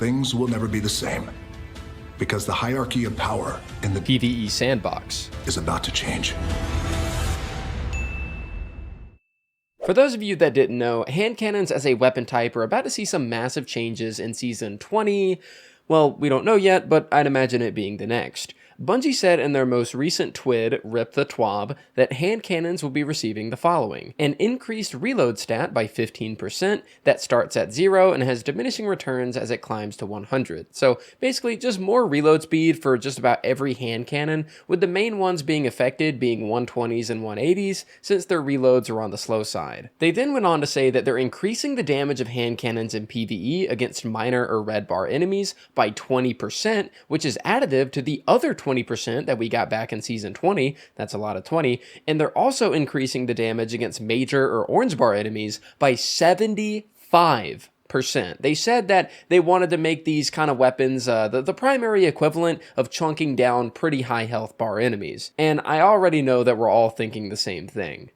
things will never be the same. Because the hierarchy of power in the PVE sandbox is about to change. For those of you that didn't know, hand cannons as a weapon type are about to see some massive changes in Season 20. Well, we don't know yet, but I'd imagine it being the next. Bungie said in their most recent TWID, 𝗦𝗡𝗕𝗏, that hand cannons will be receiving the following: an increased reload stat by 15% that starts at 0 and has diminishing returns as it climbs to 100. So basically just more reload speed for just about every hand cannon, with the main ones being affected being 120s and 180s since their reloads are on the slow side. They then went on to say that they're increasing the damage of hand cannons in PvE against minor or red bar enemies by 20%, which is additive to the other 20% that we got back in Season 20, that's a lot of 20, and they're also increasing the damage against major or orange bar enemies by 75%. They said that they wanted to make these kind of weapons the primary equivalent of chunking down pretty high health bar enemies, and I already know that we're all thinking the same thing.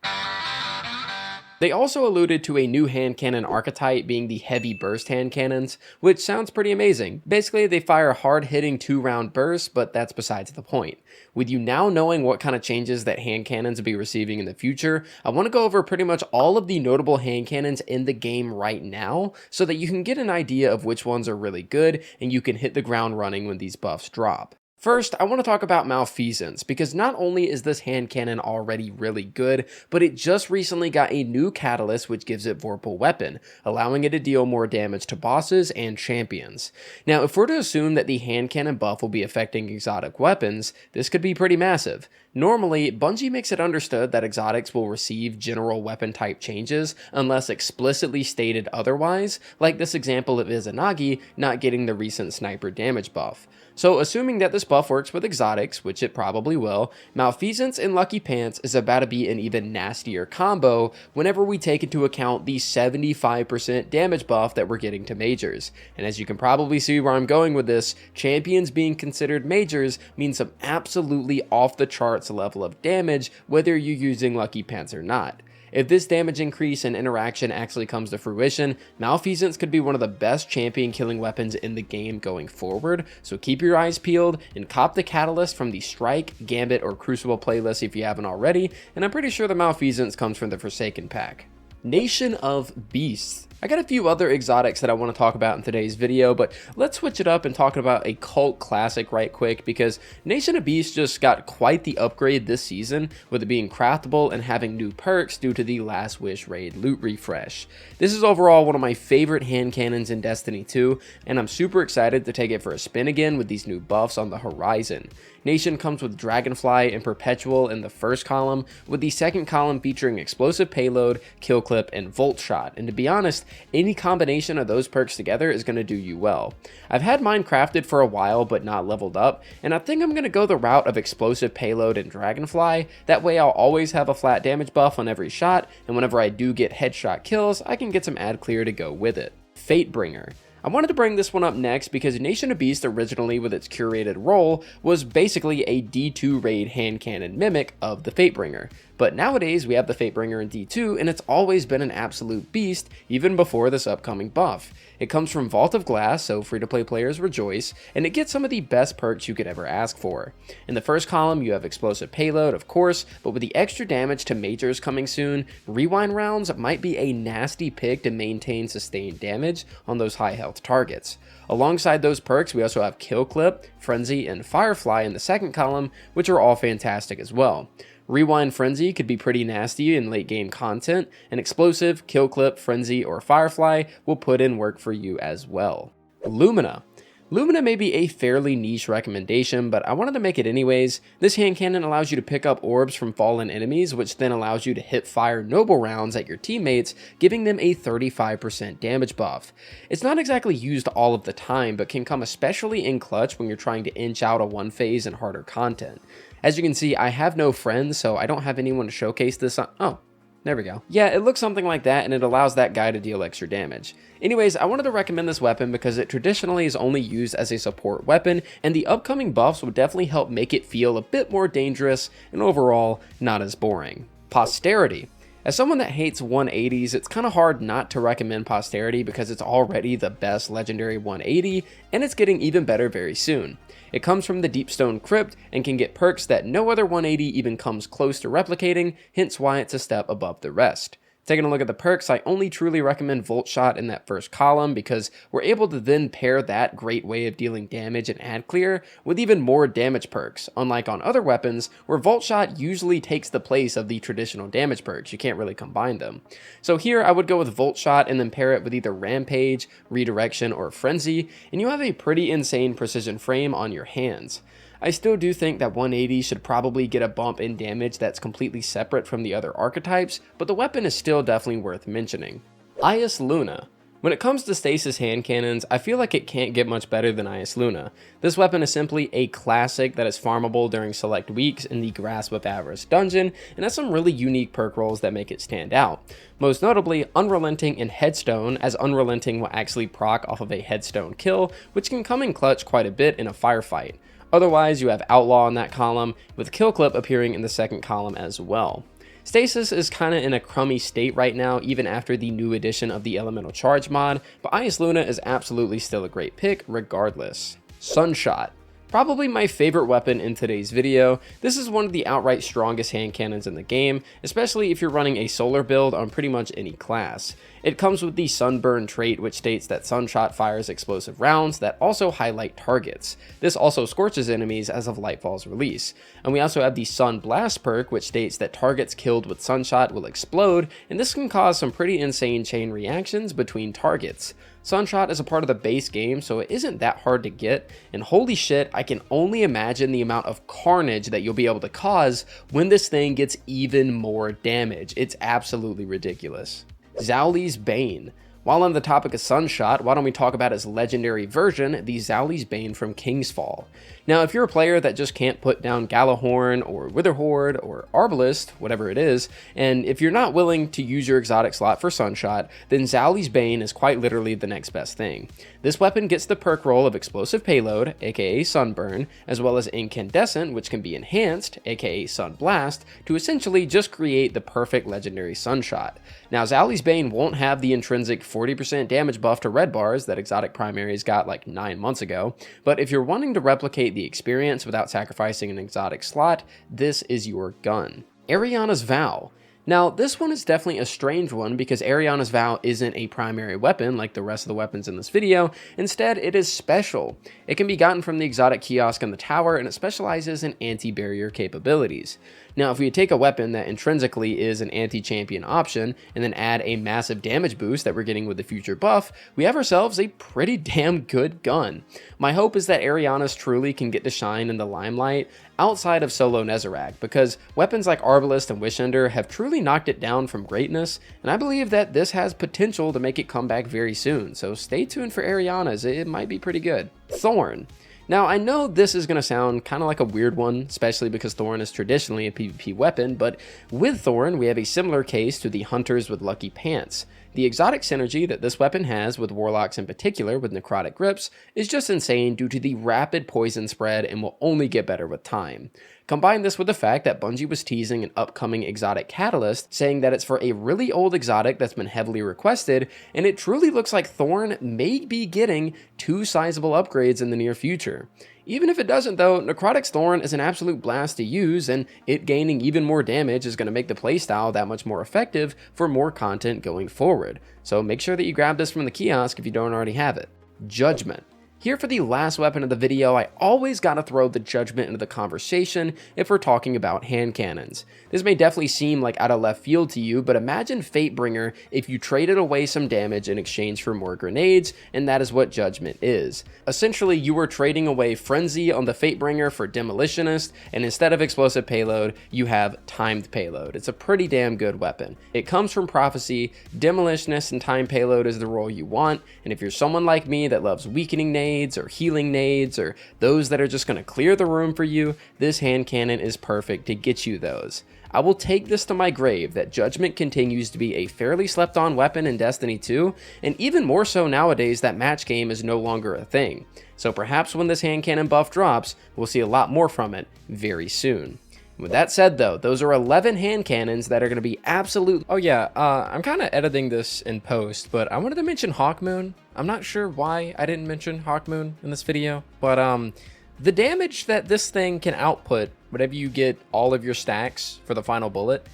They also alluded to a new hand cannon archetype being the heavy burst hand cannons, which sounds pretty amazing. Basically, they fire hard-hitting 2-round bursts, but that's besides the point. With you now knowing what kind of changes that hand cannons will be receiving in the future, I want to go over pretty much all of the notable hand cannons in the game right now, so that you can get an idea of which ones are really good, and you can hit the ground running when these buffs drop. First, I want to talk about Malfeasance, because not only is this hand cannon already really good, but it just recently got a new catalyst which gives it Vorpal Weapon, allowing it to deal more damage to bosses and champions. Now, if we're to assume that the hand cannon buff will be affecting exotic weapons, this could be pretty massive. Normally, Bungie makes it understood that exotics will receive general weapon type changes unless explicitly stated otherwise, like this example of Izanagi not getting the recent sniper damage buff. So assuming that this buff works with exotics, which it probably will, Malfeasance and Lucky Pants is about to be an even nastier combo whenever we take into account the 75% damage buff that we're getting to majors. And as you can probably see where I'm going with this, champions being considered majors means some absolutely off the charts level of damage whether you're using Lucky Pants or not. If this damage increase and interaction actually comes to fruition, Malfeasance could be one of the best champion killing weapons in the game going forward, so keep your eyes peeled and cop the catalyst from the Strike, Gambit, or Crucible playlist if you haven't already, and I'm pretty sure the Malfeasance comes from the Forsaken pack. Nation of Beasts. I got a few other exotics that I want to talk about in today's video, but let's switch it up and talk about a cult classic right quick, because Nation of Beasts just got quite the upgrade this season, with it being craftable and having new perks due to the Last Wish raid loot refresh. This is overall one of my favorite hand cannons in Destiny 2, and I'm super excited to take it for a spin again with these new buffs on the horizon. Nation comes with Dragonfly and Perpetual in the first column, with the second column featuring Explosive Payload, Kill Clip, and Volt Shot, and to be honest, any combination of those perks together is going to do you well. I've had mine crafted for a while but not leveled up, and I think I'm going to go the route of Explosive Payload and Dragonfly. That way I'll always have a flat damage buff on every shot, and whenever I do get headshot kills, I can get some ad clear to go with it. Fatebringer. I wanted to bring this one up next because Nation of Beast originally with its curated role was basically a D2 raid hand cannon mimic of the Fatebringer. But nowadays we have the Fatebringer in D2 and it's always been an absolute beast even before this upcoming buff. It comes from Vault of Glass, so free-to-play players rejoice, and it gets some of the best perks you could ever ask for. In the first column you have Explosive Payload, of course, but with the extra damage to majors coming soon, Rewind Rounds might be a nasty pick to maintain sustained damage on those high health targets. Alongside those perks, we also have Kill Clip, Frenzy, and Firefly in the second column, which are all fantastic as well. Rewind Frenzy could be pretty nasty in late game content, and Explosive, Kill Clip, Frenzy, or Firefly will put in work for you as well. Lumina. Lumina may be a fairly niche recommendation, but I wanted to make it anyways. This hand cannon allows you to pick up orbs from fallen enemies, which then allows you to hip fire noble rounds at your teammates, giving them a 35% damage buff. It's not exactly used all of the time, but can come especially in clutch when you're trying to inch out a one phase and harder content. As you can see, I have no friends, so I don't have anyone to showcase this on. Oh, there we go. Yeah, it looks something like that, and it allows that guy to deal extra damage. Anyways, I wanted to recommend this weapon because it traditionally is only used as a support weapon, and the upcoming buffs will definitely help make it feel a bit more dangerous, and overall, not as boring. Posterity. As someone that hates 180s, it's kind of hard not to recommend Posterity because it's already the best legendary 180, and it's getting even better very soon. It comes from the Deepstone Crypt and can get perks that no other 180 even comes close to replicating, hence why it's a step above the rest. Taking a look at the perks, I only truly recommend Volt Shot in that first column because we're able to then pair that great way of dealing damage and ad clear with even more damage perks, unlike on other weapons where Volt Shot usually takes the place of the traditional damage perks. You can't really combine them. So here I would go with Volt Shot and then pair it with either Rampage, Redirection, or Frenzy, and you have a pretty insane precision frame on your hands. I still do think that 180 should probably get a bump in damage that's completely separate from the other archetypes, but the weapon is still definitely worth mentioning. EYASLUNA. When it comes to stasis hand cannons, I feel like it can't get much better than EYASLUNA. This weapon is simply a classic that is farmable during select weeks in the Grasp of Avarice dungeon, and has some really unique perk rolls that make it stand out. Most notably, Unrelenting and Headstone, as Unrelenting will actually proc off of a Headstone kill, which can come in clutch quite a bit in a firefight. Otherwise, you have Outlaw in that column, with Kill Clip appearing in the second column as well. Stasis is kinda in a crummy state right now, even after the new addition of the Elemental Charge mod, but EYASLUNA is absolutely still a great pick regardless. SUNSHOT. Probably my favorite weapon in today's video. This is one of the outright strongest hand cannons in the game, especially if you're running a solar build on pretty much any class. It comes with the Sunburn trait, which states that Sunshot fires explosive rounds that also highlight targets. This also scorches enemies as of Lightfall's release. And we also have the Sun Blast perk, which states that targets killed with Sunshot will explode, and this can cause some pretty insane chain reactions between targets. Sunshot is a part of the base game, so it isn't that hard to get, and holy shit, I can only imagine the amount of carnage that you'll be able to cause when this thing gets even more damage. It's absolutely ridiculous. ZAOULI'S Bane. While on the topic of Sunshot, why don't we talk about its legendary version, the ZAOULI'S Bane from King's Fall. Now, if you're a player that just can't put down Gjallarhorn or Witherhoard or Arbalest, whatever it is, and if you're not willing to use your exotic slot for Sunshot, then ZAOULI'S Bane is quite literally the next best thing. This weapon gets the perk roll of Explosive Payload, aka Sunburn, as well as Incandescent, which can be enhanced, aka Sunblast, to essentially just create the perfect legendary Sunshot. Now, ZAOULI'S Bane won't have the intrinsic 40% damage buff to red bars that exotic primaries got like 9 months ago, but if you're wanting to replicate the experience without sacrificing an exotic slot, this is your gun. ERIANA'S Vow. Now, this one is definitely a strange one because ERIANA'S Vow isn't a primary weapon like the rest of the weapons in this video. Instead, it is special. It can be gotten from the exotic kiosk in the tower, and it specializes in anti-barrier capabilities. Now, if we take a weapon that intrinsically is an anti-champion option, and then add a massive damage boost that we're getting with the future buff, we have ourselves a pretty damn good gun. My hope is that ERIANA'S truly can get to shine in the limelight outside of solo �𝗓𝗏𝗔𝗏, because weapons like Arbalest and Wishender have truly knocked it down from greatness, and I believe that this has potential to make it come back very soon, so stay tuned for ERIANA'S, it might be pretty good. THORN. Now, I know this is going to sound kind of like a weird one, especially because THORN is traditionally a PvP weapon, but with THORN, we have a similar case to the Hunters with Lucky Pants. The exotic synergy that this weapon has with Warlocks in particular with Necrotic Grips is just insane due to the rapid poison spread and will only get better with time. Combine this with the fact that Bungie was teasing an upcoming exotic catalyst, saying that it's for a really old exotic that's been heavily requested, and it truly looks like THORN may be getting 2 sizable upgrades in the near future. Even if it doesn't though, Necrotic's Thorn is an absolute blast to use, and it gaining even more damage is going to make the playstyle that much more effective for more content going forward. So make sure that you grab this from the kiosk if you don't already have it. Judgment. Here for the last weapon of the video, I always gotta throw the Judgment into the conversation if we're talking about hand cannons. This may definitely seem like out of left field to you, but imagine Fatebringer if you traded away some damage in exchange for more grenades, and that is what Judgment is. Essentially, you are trading away Frenzy on the Fatebringer for Demolitionist, and instead of Explosive Payload, you have Timed Payload. It's a pretty damn good weapon. It comes from Prophecy, Demolitionist and Timed Payload is the role you want, and if you're someone like me that loves weakening nades, or healing nades, or those that are just going to clear the room for you, this hand cannon is perfect to get you those. I will take this to my grave that Judgment continues to be a fairly slept on weapon in Destiny 2, and even more so nowadays that match game is no longer a thing. So perhaps when this hand cannon buff drops, we'll see a lot more from it very soon. With that said though, those are 11 hand cannons that are going to be absolute. Oh yeah, I'm kind of editing this in post, but I wanted to mention Hawkmoon. I'm not sure why I didn't mention Hawkmoon in this video, but the damage that this thing can output whenever you get all of your stacks for the final bullet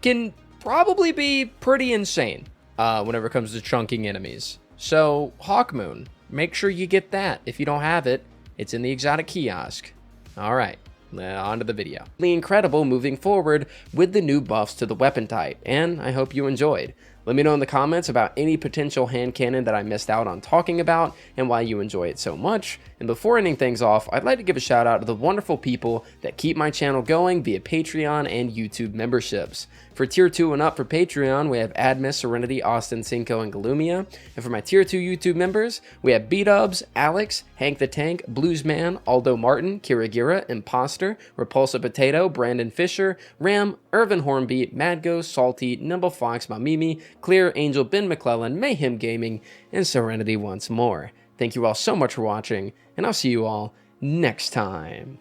can probably be pretty insane whenever it comes to chunking enemies. So Hawkmoon, make sure you get that. If you don't have it, it's in the exotic kiosk. All right. On to the video. Incredible moving forward with the new buffs to the weapon type, and I hope you enjoyed. Let me know in the comments about any potential hand cannon that I missed out on talking about and why you enjoy it so much. And before ending things off, I'd like to give a shout out to the wonderful people that keep my channel going via Patreon and YouTube memberships. For tier 2 and up for Patreon, we have Admis, Serenity, Austin, Cinco, and Galumia. And for my tier 2 YouTube members, we have B-Dubs, Alex, Hank the Tank, Bluesman, Aldo Martin, Kira, Imposter, Repulsive Potato, Brandon Fisher, Ram, Irvin Hornbeat, Madgo, Salty, Nimble Fox, Mamimi, Clear, Angel, Ben McClellan, Mayhem Gaming, and Serenity once more. Thank you all so much for watching, and I'll see you all next time.